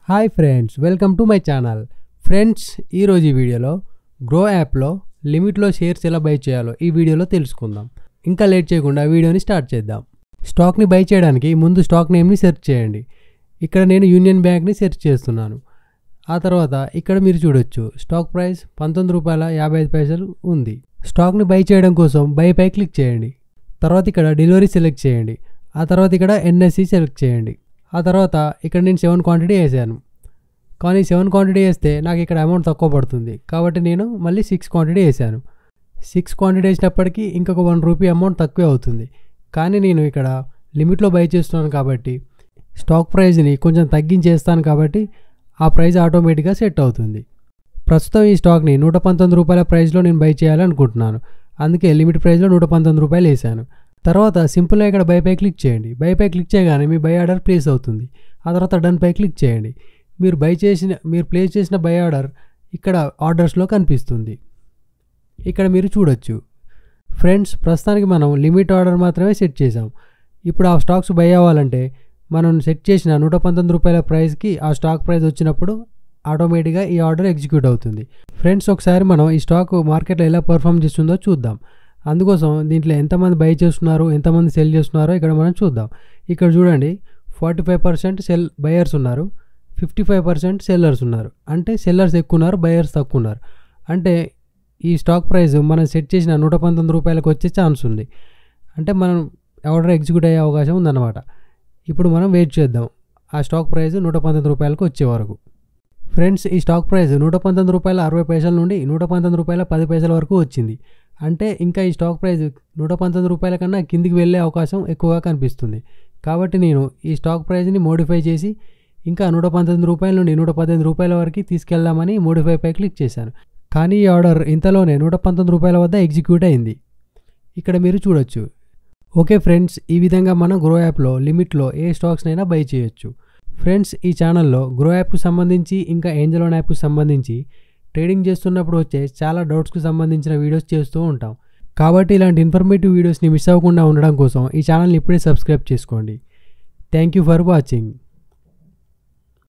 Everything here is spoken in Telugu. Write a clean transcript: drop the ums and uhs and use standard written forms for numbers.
Hi friends, welcome to my channel. Friends, ఈరోజు ఈ వీడియోలో గ్రో యాప్లో లిమిట్లో షేర్స్ ఎలా బై చేయాలో ఈ వీడియోలో తెలుసుకుందాం. ఇంకా లేట్ చేయకుండా వీడియోని స్టార్ట్ చేద్దాం. స్టాక్ని బై చేయడానికి ముందు స్టాక్ నేమ్ని సెర్చ్ చేయండి. ఇక్కడ నేను యూనియన్ బ్యాంక్ని సెర్చ్ చేస్తున్నాను. ఆ తర్వాత ఇక్కడ మీరు చూడొచ్చు స్టాక్ ప్రైస్ ₹19.55 ఉంది. స్టాక్ని బై చేయడం కోసం బై పై క్లిక్ చేయండి. తర్వాత ఇక్కడ డెలివరీ సెలెక్ట్ చేయండి. ఆ తర్వాత ఇక్కడ NSE సెలెక్ట్ చేయండి. ఆ తర్వాత ఇక్కడ నేను 7 క్వాంటిటీ వేసాను. కానీ 7 క్వాంటిటీ వేస్తే నాకు ఇక్కడ అమౌంట్ తక్కువ పడుతుంది. కాబట్టి నేను మళ్ళీ 6 క్వాంటిటీ వేసాను. 6 క్వాంటిటీ వేసినప్పటికీ ఇంకొక ₹1 అమౌంట్ తక్కువే అవుతుంది. కానీ నేను ఇక్కడ లిమిట్లో బై చేస్తున్నాను కాబట్టి స్టాక్ ప్రైస్ని కొంచెం తగ్గించేస్తాను కాబట్టి ఆ ప్రైస్ ఆటోమేటిక్గా సెట్ అవుతుంది. ప్రస్తుతం ఈ స్టాక్ని ₹119 ప్రైస్లో నేను బై చేయాలనుకుంటున్నాను. అందుకే లిమిట్ ప్రైస్లో ₹119 వేసాను. తర్వాత సింపుల్గా ఇక్కడ బై పై క్లిక్ చేయండి. బై పై క్లిక్ చేయగానే మీ బై ఆర్డర్ ప్లేస్ అవుతుంది. ఆ తర్వాత డన్ పై క్లిక్ చేయండి. మీరు ప్లేస్ చేసిన బై ఆర్డర్ ఇక్కడ ఆర్డర్స్లో కనిపిస్తుంది. ఇక్కడ మీరు చూడొచ్చు. ఫ్రెండ్స్, ప్రస్తుతానికి మనం లిమిట్ ఆర్డర్ మాత్రమే సెట్ చేసాం. ఇప్పుడు ఆ స్టాక్స్ బై అవ్వాలంటే మనం సెట్ చేసిన ₹119 ప్రైస్కి ఆ స్టాక్ ప్రైస్ వచ్చినప్పుడు ఆటోమేటిక్గా ఈ ఆర్డర్ ఎగ్జిక్యూట్ అవుతుంది. ఫ్రెండ్స్, ఒకసారి మనం ఈ స్టాక్ మార్కెట్లో ఎలా పర్ఫామ్ చేస్తుందో చూద్దాం. అందుకోసం దీంట్లో ఎంతమంది బై చేస్తున్నారు, ఎంతమంది సెల్ చేస్తున్నారో ఇక్కడ మనం చూద్దాం. ఇక్కడ చూడండి, 45% బయర్స్ ఉన్నారు, 55% సెల్లర్స్ ఉన్నారు. అంటే సెల్లర్స్ ఎక్కువ ఉన్నారు, బయర్స్ తక్కువ ఉన్నారు. అంటే ఈ స్టాక్ ప్రైస్ మనం సెట్ చేసిన ₹119 వచ్చే ఛాన్స్ ఉంది. అంటే మనం ఆర్డర్ ఎగ్జిక్యూట్ అయ్యే అవకాశం ఉందన్నమాట. ఇప్పుడు మనం వెయిట్ చేద్దాం ఆ స్టాక్ ప్రైస్ ₹119 వచ్చే వరకు. ఫ్రెండ్స్, ఈ స్టాక్ ప్రైస్ ₹119.60 నుండి ₹119.10 వరకు వచ్చింది. అంటే ఇంకా ఈ స్టాక్ ప్రైస్ ₹119 కన్నా కిందికి వెళ్ళే అవకాశం ఎక్కువగా కనిపిస్తుంది. కాబట్టి నేను ఈ స్టాక్ ప్రైస్ని మోడిఫై చేసి ఇంకా ₹119 నుండి ₹115 వరకు తీసుకెళ్దామని మోడిఫై పై క్లిక్ చేశాను. కానీ ఈ ఆర్డర్ ఇంతలోనే ₹119 వద్ద ఎగ్జిక్యూట్ అయింది. ఇక్కడ మీరు చూడొచ్చు. ఓకే ఫ్రెండ్స్, ఈ విధంగా మనం గ్రో యాప్లో లిమిట్లో ఏ స్టాక్స్నైనా బై చేయొచ్చు. ఫ్రెండ్స్, ఈ ఛానల్లో గ్రో యాప్కు సంబంధించి ఇంకా ఏంజల్ లోన్ యాప్కు సంబంధించి ట్రేడింగ్ చేస్తున్నప్పుడు వచ్చే చాలా డౌట్స్కి సంబంధించిన వీడియోస్ చేస్తూ ఉంటాం. కాబట్టి ఇలాంటి ఇన్ఫర్మేటివ్ వీడియోస్ని మిస్ అవ్వకుండా ఉండడం కోసం ఈ ఛానల్ని ఇప్పుడే సబ్స్క్రైబ్ చేసుకోండి. Thank you for watching.